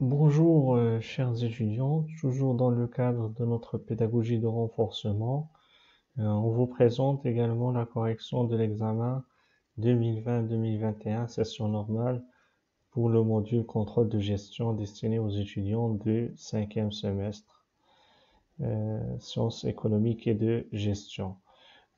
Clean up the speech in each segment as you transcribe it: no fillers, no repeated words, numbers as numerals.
Bonjour, chers étudiants, toujours dans le cadre de notre pédagogie de renforcement, on vous présente également la correction de l'examen 2020-2021, session normale, pour le module contrôle de gestion destiné aux étudiants du 5e semestre, sciences économiques et de gestion.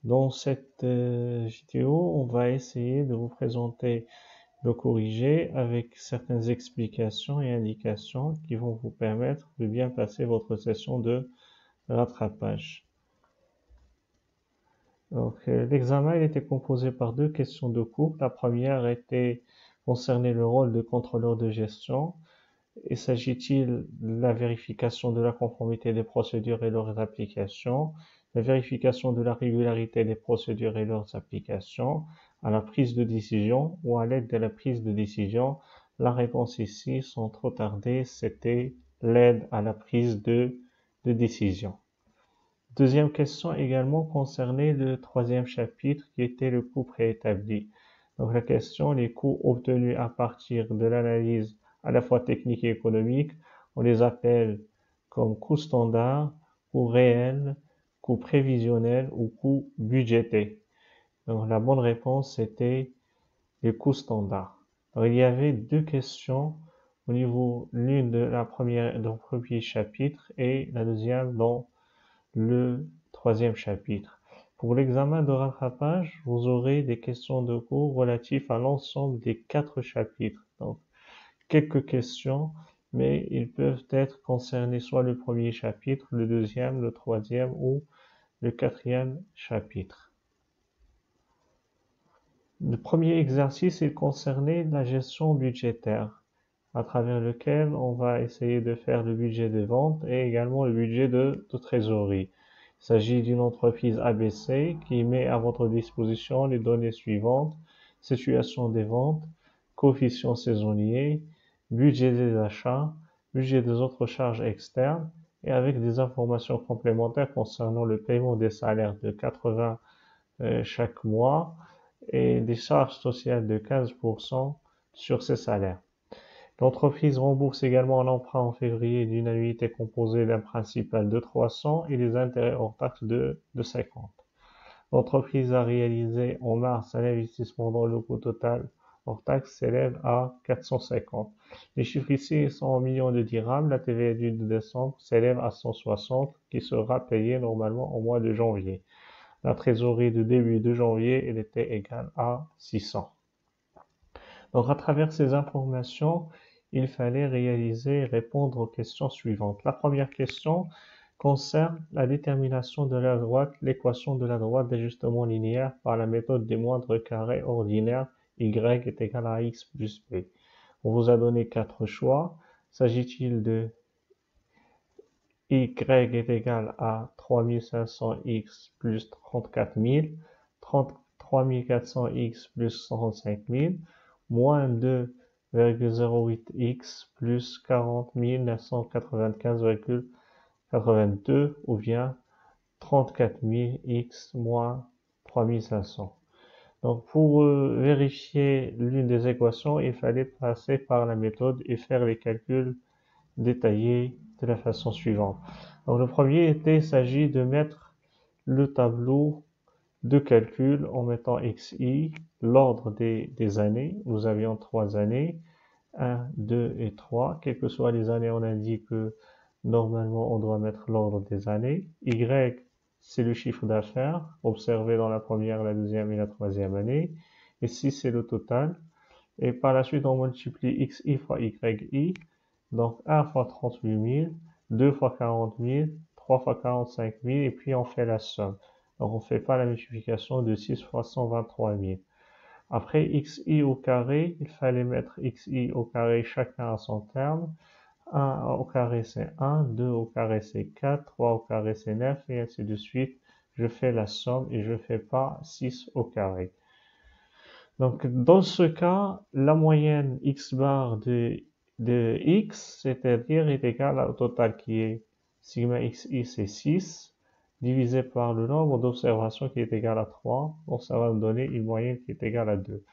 Dans cette vidéo, on va essayer de vous présenter le corriger avec certaines explications et indications qui vont vous permettre de bien passer votre session de rattrapage. Donc, l'examen il était composé par deux questions de cours. La première était concernée le rôle de contrôleur de gestion. Et s'agit-il de la vérification de la conformité des procédures et leurs applications, la vérification de la régularité des procédures et leurs applications, à la prise de décision ou à l'aide de la prise de décision? La réponse ici, sans trop tarder, c'était l'aide à la prise de décision. Deuxième question également concernait le troisième chapitre qui était le coût préétabli. Donc la question, les coûts obtenus à partir de l'analyse à la fois technique et économique, on les appelle comme coûts standards, coûts réels, coûts prévisionnels ou coûts budgétés. Donc la bonne réponse c'était les coûts standards. Alors, il y avait deux questions au niveau, l'une de la première dans le premier chapitre et la deuxième dans le troisième chapitre. Pour l'examen de rattrapage, vous aurez des questions de cours relatifs à l'ensemble des 4 chapitres. Donc, quelques questions, mais ils peuvent être concernés soit le premier chapitre, le deuxième, le troisième ou le quatrième chapitre. Le premier exercice, il concernait la gestion budgétaire, à travers lequel on va essayer de faire le budget de vente et également le budget de trésorerie. Il s'agit d'une entreprise ABC qui met à votre disposition les données suivantes: situation des ventes, coefficient saisonnier, budget des achats, budget des autres charges externes, et avec des informations complémentaires concernant le paiement des salaires de 80 chaque mois et des charges sociales de 15% sur ces salaires. L'entreprise rembourse également un emprunt en février d'une annuité composée d'un principal de 300 et des intérêts hors taxes de 50. L'entreprise a réalisé en mars un investissement dont le coût total hors taxe s'élève à 450. Les chiffres ici sont en millions de dirhams. La TVA due de décembre s'élève à 160 qui sera payée normalement au mois de janvier. La trésorerie de début de janvier, elle était égale à 600. Donc, à travers ces informations, il fallait réaliser et répondre aux questions suivantes. La première question concerne la détermination de la droite, l'équation de la droite d'ajustement linéaire par la méthode des moindres carrés ordinaires, y est égal à x plus b. On vous a donné 4 choix. S'agit-il de y est égal à 3500x plus 34000, 3400x plus 135 000, moins 2,08x plus 40 995,82 ou bien 34 000x moins 3500. Donc pour vérifier l'une des équations, il fallait passer par la méthode et faire les calculs détaillés de la façon suivante. Donc le premier était, il s'agit de mettre le tableau de calcul en mettant xi, l'ordre des années. Nous avions 3 années, 1, 2 et 3. Quelles que soient les années, on indique que normalement on doit mettre l'ordre des années. Y, c'est le chiffre d'affaires observé dans la première, la deuxième et la troisième année. Et 6, c'est le total. Et par la suite, on multiplie xi fois yi. Donc 1 fois 38 000, 2 fois 40 000, 3 fois 45 000, et puis on fait la somme. Donc on ne fait pas la multiplication de 6 fois 123 000. Après xi au carré, il fallait mettre xi au carré chacun à son terme. 1 au carré c'est 1, 2 au carré c'est 4, 3 au carré c'est 9, et ainsi de suite. Je fais la somme et je ne fais pas 6 au carré. Donc dans ce cas, la moyenne x bar de x, c'est-à-dire est égal au total qui est sigma xi, c'est 6, divisé par le nombre d'observations qui est égal à 3. Donc ça va me donner une moyenne qui est égale à 2.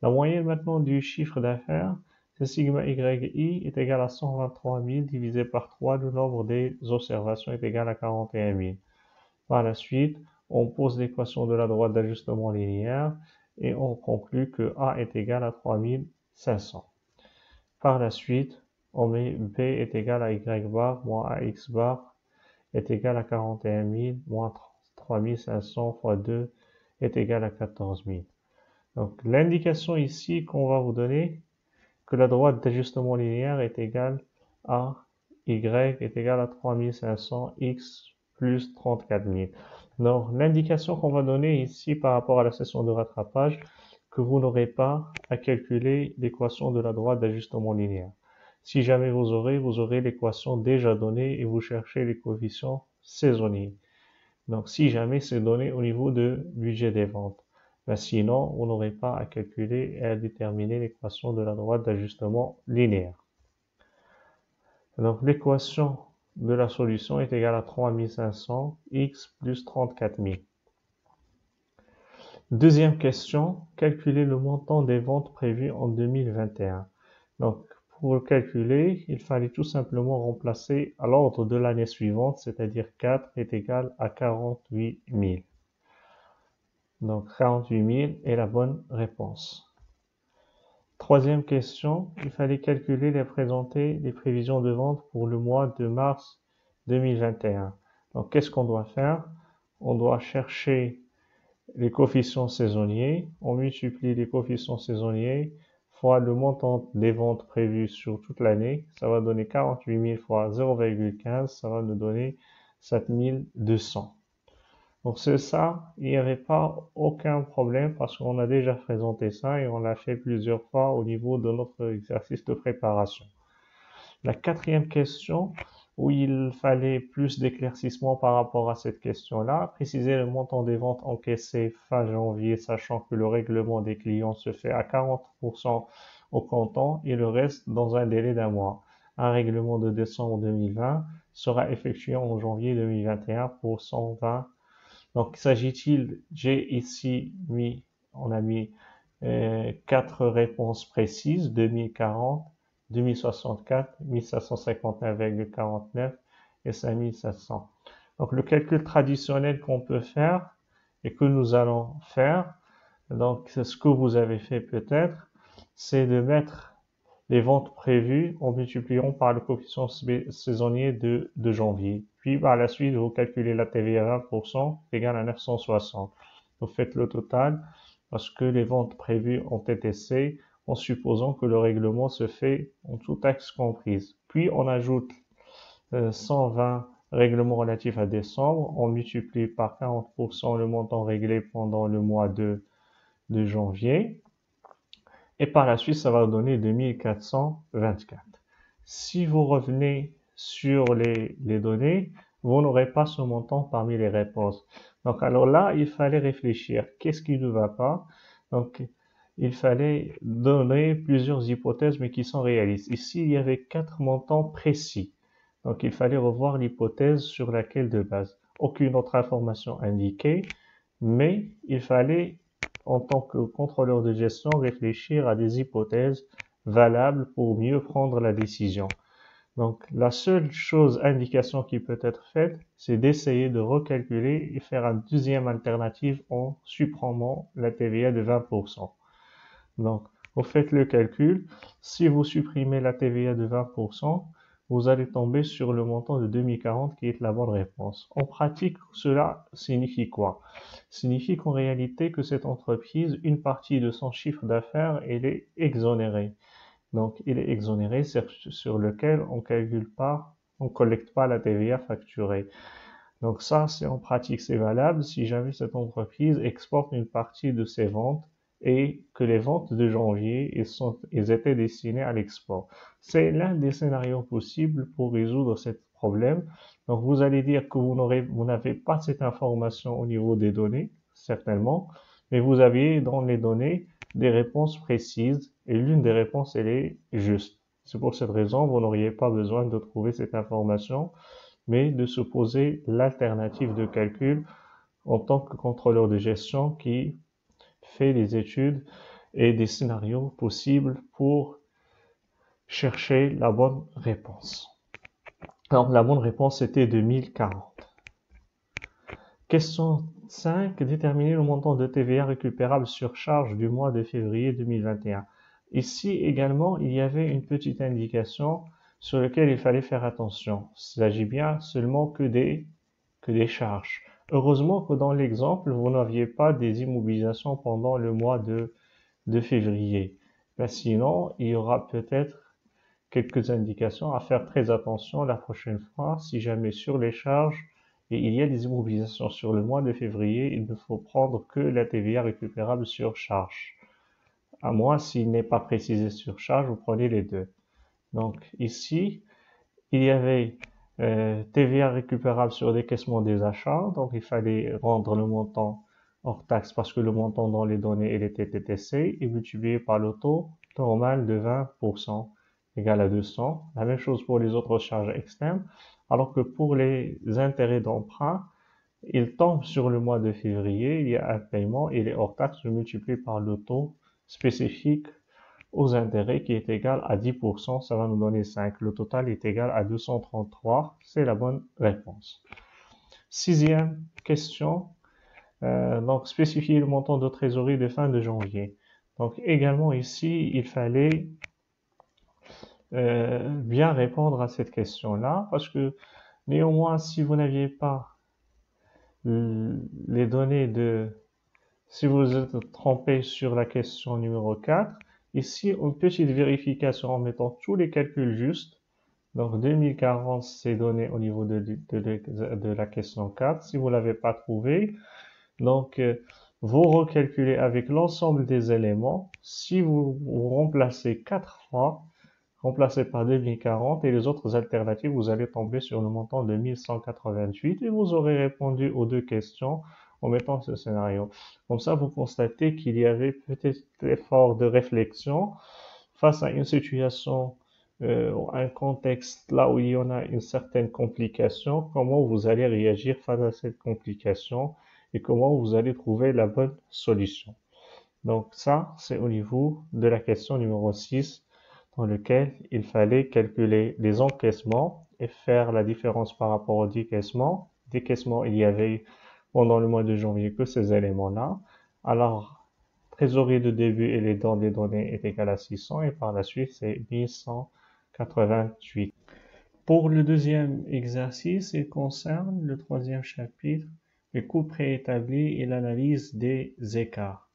La moyenne maintenant du chiffre d'affaires, c'est sigma yi est égal à 123 000 divisé par 3, le nombre des observations est égal à 41 000. Par la suite, on pose l'équation de la droite d'ajustement linéaire et on conclut que A est égal à 3500. Par la suite, on met B est égal à Y bar moins AX bar est égal à 41 000 moins 3500 fois 2 est égal à 14 000. Donc l'indication ici qu'on va vous donner, que la droite d'ajustement linéaire est égale à Y est égal à 3500 X plus 34 000. Donc l'indication qu'on va donner ici par rapport à la section de rattrapage, que vous n'aurez pas à calculer l'équation de la droite d'ajustement linéaire. Si jamais vous aurez l'équation déjà donnée et vous cherchez les coefficients saisonniers. Donc si jamais c'est donné au niveau de budget des ventes. Ben, sinon, vous n'aurez pas à calculer et à déterminer l'équation de la droite d'ajustement linéaire. Donc l'équation de la solution est égale à 3500 x plus 34 000. Deuxième question, calculer le montant des ventes prévues en 2021. Donc pour le calculer, il fallait tout simplement remplacer à l'ordre de l'année suivante, c'est-à-dire 4 est égal à 48 000. Donc 48 000 est la bonne réponse. Troisième question, il fallait calculer et présenter les prévisions de vente pour le mois de mars 2021. Donc qu'est-ce qu'on doit faire? On doit chercher les coefficients saisonniers, on multiplie les coefficients saisonniers fois le montant des ventes prévues sur toute l'année, ça va donner 48 000 fois 0,15, ça va nous donner 7 200. Donc c'est ça, il n'y avait pas aucun problème parce qu'on a déjà présenté ça et on l'a fait plusieurs fois au niveau de notre exercice de préparation. La quatrième question, où il fallait plus d'éclaircissement par rapport à cette question-là, préciser le montant des ventes encaissées fin janvier, sachant que le règlement des clients se fait à 40% au comptant et le reste dans un délai d'un mois. Un règlement de décembre 2020 sera effectué en janvier 2021 pour 120. Donc, s'agit-il, j'ai ici mis, on a mis 4 réponses précises, 2040, 2064, 1559,49 et 5700. Donc le calcul traditionnel qu'on peut faire et que nous allons faire, donc c'est ce que vous avez fait peut-être, c'est de mettre les ventes prévues en multipliant par le coefficient saisonnier de janvier. Puis par la suite, vous calculez la TVA à 20% égale à 960. Vous faites le total parce que les ventes prévues en TTC en supposant que le règlement se fait en tout taxe comprise. Puis on ajoute 120 règlements relatifs à décembre, on multiplie par 40% le montant réglé pendant le mois de janvier, et par la suite ça va donner 2424. Si vous revenez sur les données, vous n'aurez pas ce montant parmi les réponses. Donc alors là, il fallait réfléchir. Qu'est-ce qui ne va pas? Donc il fallait donner plusieurs hypothèses, mais qui sont réalistes. Ici, il y avait 4 montants précis. Donc, il fallait revoir l'hypothèse sur laquelle de base. Aucune autre information indiquée, mais il fallait, en tant que contrôleur de gestion, réfléchir à des hypothèses valables pour mieux prendre la décision. Donc, la seule indication qui peut être faite, c'est d'essayer de recalculer et faire une deuxième alternative en supprimant la TVA de 20%. Donc, vous faites le calcul. Si vous supprimez la TVA de 20%, vous allez tomber sur le montant de 2040 qui est la bonne réponse. En pratique, cela signifie quoi? Signifie qu'en réalité, que cette entreprise, une partie de son chiffre d'affaires, elle est exonérée. Donc, il est exonéré sur lequel on calcule pas, on collecte pas la TVA facturée. Donc ça, c'est en pratique, c'est valable si jamais cette entreprise exporte une partie de ses ventes et que les ventes de janvier, elles étaient destinées à l'export. C'est l'un des scénarios possibles pour résoudre ce problème. Donc, vous allez dire que vous n'avez pas cette information au niveau des données, certainement, mais vous aviez dans les données des réponses précises et l'une des réponses, elle est juste. C'est pour cette raison, vous n'auriez pas besoin de trouver cette information, mais de se poser l'alternative de calcul en tant que contrôleur de gestion qui fait des études et des scénarios possibles pour chercher la bonne réponse. Alors, la bonne réponse était 2040. Question 5. Déterminer le montant de TVA récupérable sur charge du mois de février 2021. Ici également, il y avait une petite indication sur laquelle il fallait faire attention. Il s'agit bien seulement que des charges. Heureusement que dans l'exemple, vous n'aviez pas des immobilisations pendant le mois de février. Ben sinon, il y aura peut-être quelques indications à faire très attention la prochaine fois. Si jamais sur les charges, et il y a des immobilisations sur le mois de février, il ne faut prendre que la TVA récupérable sur charge. À moins s'il n'est pas précisé sur charge, vous prenez les deux. Donc ici, il y avait TVA récupérable sur décaissement des achats, donc il fallait rendre le montant hors taxe parce que le montant dans les données il était TTC et multiplié par le taux normal de 20% égal à 200. La même chose pour les autres charges externes, alors que pour les intérêts d'emprunt, ils tombent sur le mois de février, il y a un paiement et les hors taxes se multiplient par le taux spécifique aux intérêts qui est égal à 10%, ça va nous donner 5. Le total est égal à 233, c'est la bonne réponse. Sixième question, donc spécifier le montant de trésorerie de fin de janvier. Donc également ici, il fallait bien répondre à cette question-là, parce que néanmoins, si vous n'aviez pas les données si vous êtes trompé sur la question numéro 4, ici, une petite vérification en mettant tous les calculs justes. Donc 2040, c'est donné au niveau de la question 4. Si vous ne l'avez pas trouvé, donc vous recalculez avec l'ensemble des éléments. Si vous remplacez 4 fois, remplacez par 2040 et les autres alternatives, vous allez tomber sur le montant de 1188 et vous aurez répondu aux deux questions en mettant ce scénario. Comme ça, vous constatez qu'il y avait peut-être l'effort de réflexion face à une situation, un contexte là où il y en a une certaine complication, comment vous allez réagir face à cette complication et comment vous allez trouver la bonne solution. Donc ça, c'est au niveau de la question numéro 6, dans lequel il fallait calculer les encaissements et faire la différence par rapport aux décaissements. Décaissements, il y avait pendant le mois de janvier que ces éléments-là. Alors, trésorerie de début et les données est égal à 600 et par la suite, c'est 1188. Pour le deuxième exercice, il concerne le troisième chapitre, les coûts préétablis et l'analyse des écarts.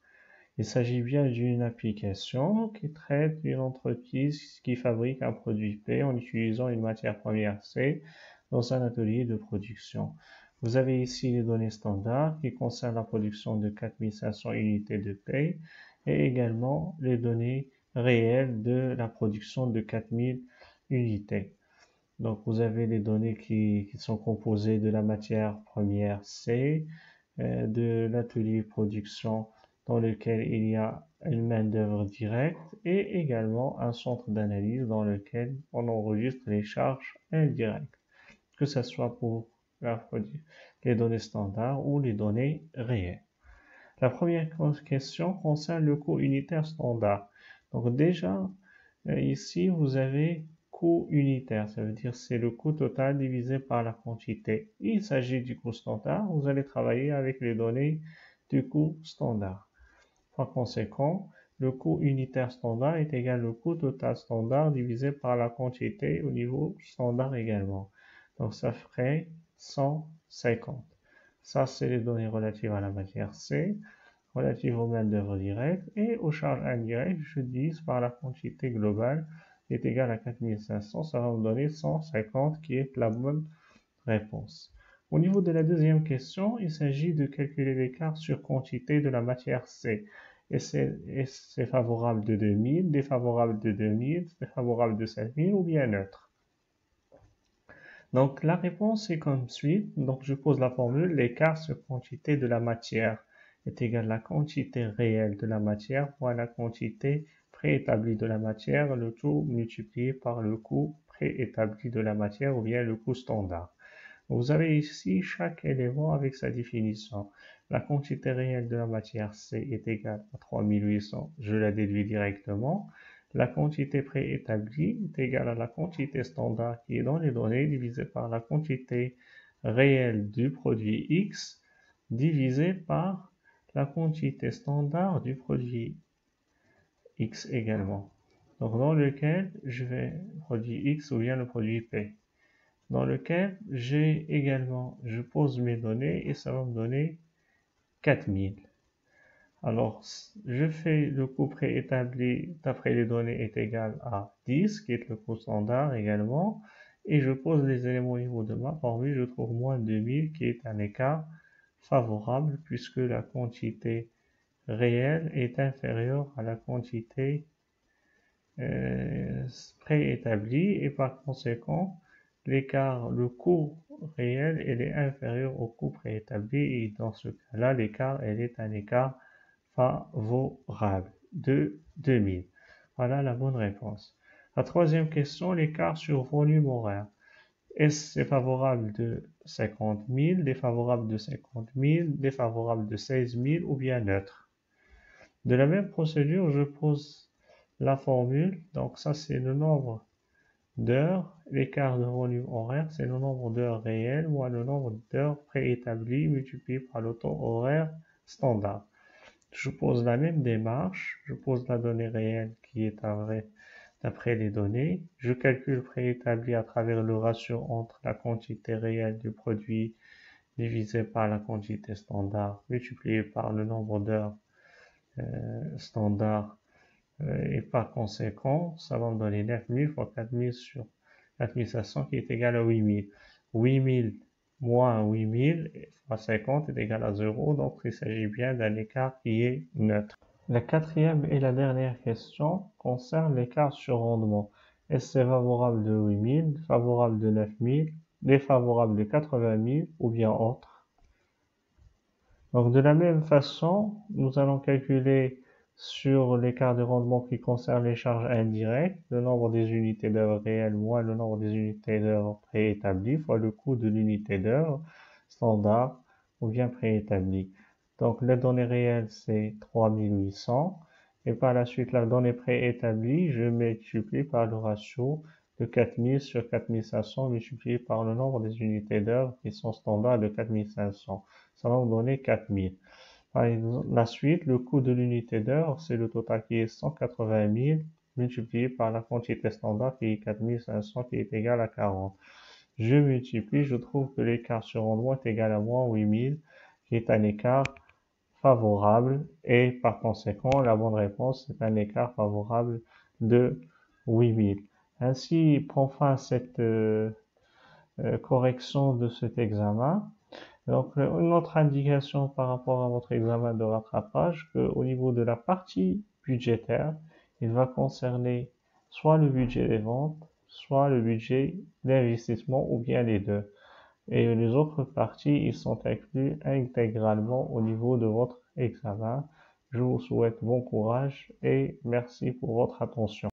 Il s'agit bien d'une application qui traite d'une entreprise qui fabrique un produit P en utilisant une matière première C dans un atelier de production. Vous avez ici les données standards qui concernent la production de 4500 unités de P et également les données réelles de la production de 4000 unités. Donc vous avez les données qui sont composées de la matière première C, de l'atelier production dans lequel il y a une main-d'œuvre directe et également un centre d'analyse dans lequel on enregistre les charges indirectes, que ce soit pour les données standards ou les données réelles. La première question concerne le coût unitaire standard. Donc déjà, ici, vous avez coût unitaire, ça veut dire c'est le coût total divisé par la quantité. Il s'agit du coût standard, vous allez travailler avec les données du coût standard. Par conséquent, le coût unitaire standard est égal au coût total standard divisé par la quantité au niveau standard également. Donc ça ferait 150. Ça, c'est les données relatives à la matière C, relatives aux main-d'œuvre directe et aux charges indirectes, je divise par la quantité globale qui est égale à 4500. Ça va me donner 150 qui est la bonne réponse. Au niveau de la deuxième question, il s'agit de calculer l'écart sur quantité de la matière C. Et c'est favorable de 2000, défavorable de 2000, défavorable de 5000 ou bien neutre. Donc la réponse est comme suit. Donc je pose la formule, l'écart sur quantité de la matière est égal à la quantité réelle de la matière fois la quantité préétablie de la matière, le tout multiplié par le coût préétabli de la matière ou bien le coût standard. Vous avez ici chaque élément avec sa définition. La quantité réelle de la matière C est égale à 3800, je la déduis directement. la quantité préétablie est égale à la quantité standard qui est dans les données divisée par la quantité réelle du produit X divisé par la quantité standard du produit X également. Donc dans lequel je vais produit X ou bien le produit P. Dans lequel je pose mes données et ça va me donner 4000. Alors, je fais le coût préétabli d'après les données est égal à 10, qui est le coût standard également, et je pose les éléments au niveau de ma formule, je trouve moins 2000, qui est un écart favorable, puisque la quantité réelle est inférieure à la quantité préétablie, et par conséquent, le coût réel, il est inférieur au coût préétabli, et dans ce cas-là, l'écart, elle est un écart favorable de 2000. Voilà la bonne réponse. La troisième question, l'écart sur volume horaire. Est-ce favorable de 50 000, défavorable de 50 000, défavorable de 16 000 ou bien neutre? De la même procédure, je pose la formule. Donc ça, c'est le nombre d'heures. L'écart de volume horaire, c'est le nombre d'heures réelles moins le nombre d'heures préétablies multiplié par le temps horaire standard. Je pose la même démarche, je pose la donnée réelle qui est d'après les données, je calcule préétabli à travers le ratio entre la quantité réelle du produit divisé par la quantité standard multiplié par le nombre d'heures standard et par conséquent, ça va me donner 9000 fois 4000 sur 4500 qui est égal à 8000. 8000 moins 8000 fois 50 est égal à 0, donc il s'agit bien d'un écart qui est neutre. La quatrième et la dernière question concerne l'écart sur rendement. Est-ce favorable de 8000, favorable de 9000, défavorable de 80 000 ou bien autre? Donc de la même façon, nous allons calculer sur l'écart de rendement qui concerne les charges indirectes, le nombre des unités d'heure réelles moins le nombre des unités d'heure préétablies fois le coût de l'unité d'heure standard ou bien préétablie. Donc la donnée réelle c'est 3800 et par la suite la donnée préétablie je multiplie par le ratio de 4000 sur 4500 multiplié par le nombre des unités d'heure qui sont standards de 4500. Ça va me donner 4000. Par la suite, le coût de l'unité d'heure, c'est le total qui est 180 000 multiplié par la quantité standard qui est 4500 qui est égal à 40. Je multiplie, je trouve que l'écart sur rendement est égal à moins 8000 qui est un écart favorable et par conséquent, la bonne réponse est un écart favorable de 8000. Ainsi prend fin cette correction de cet examen. Donc, une autre indication par rapport à votre examen de rattrapage, qu'au niveau de la partie budgétaire, il va concerner soit le budget des ventes, soit le budget d'investissement ou bien les deux. Et les autres parties, ils sont inclus intégralement au niveau de votre examen. Je vous souhaite bon courage et merci pour votre attention.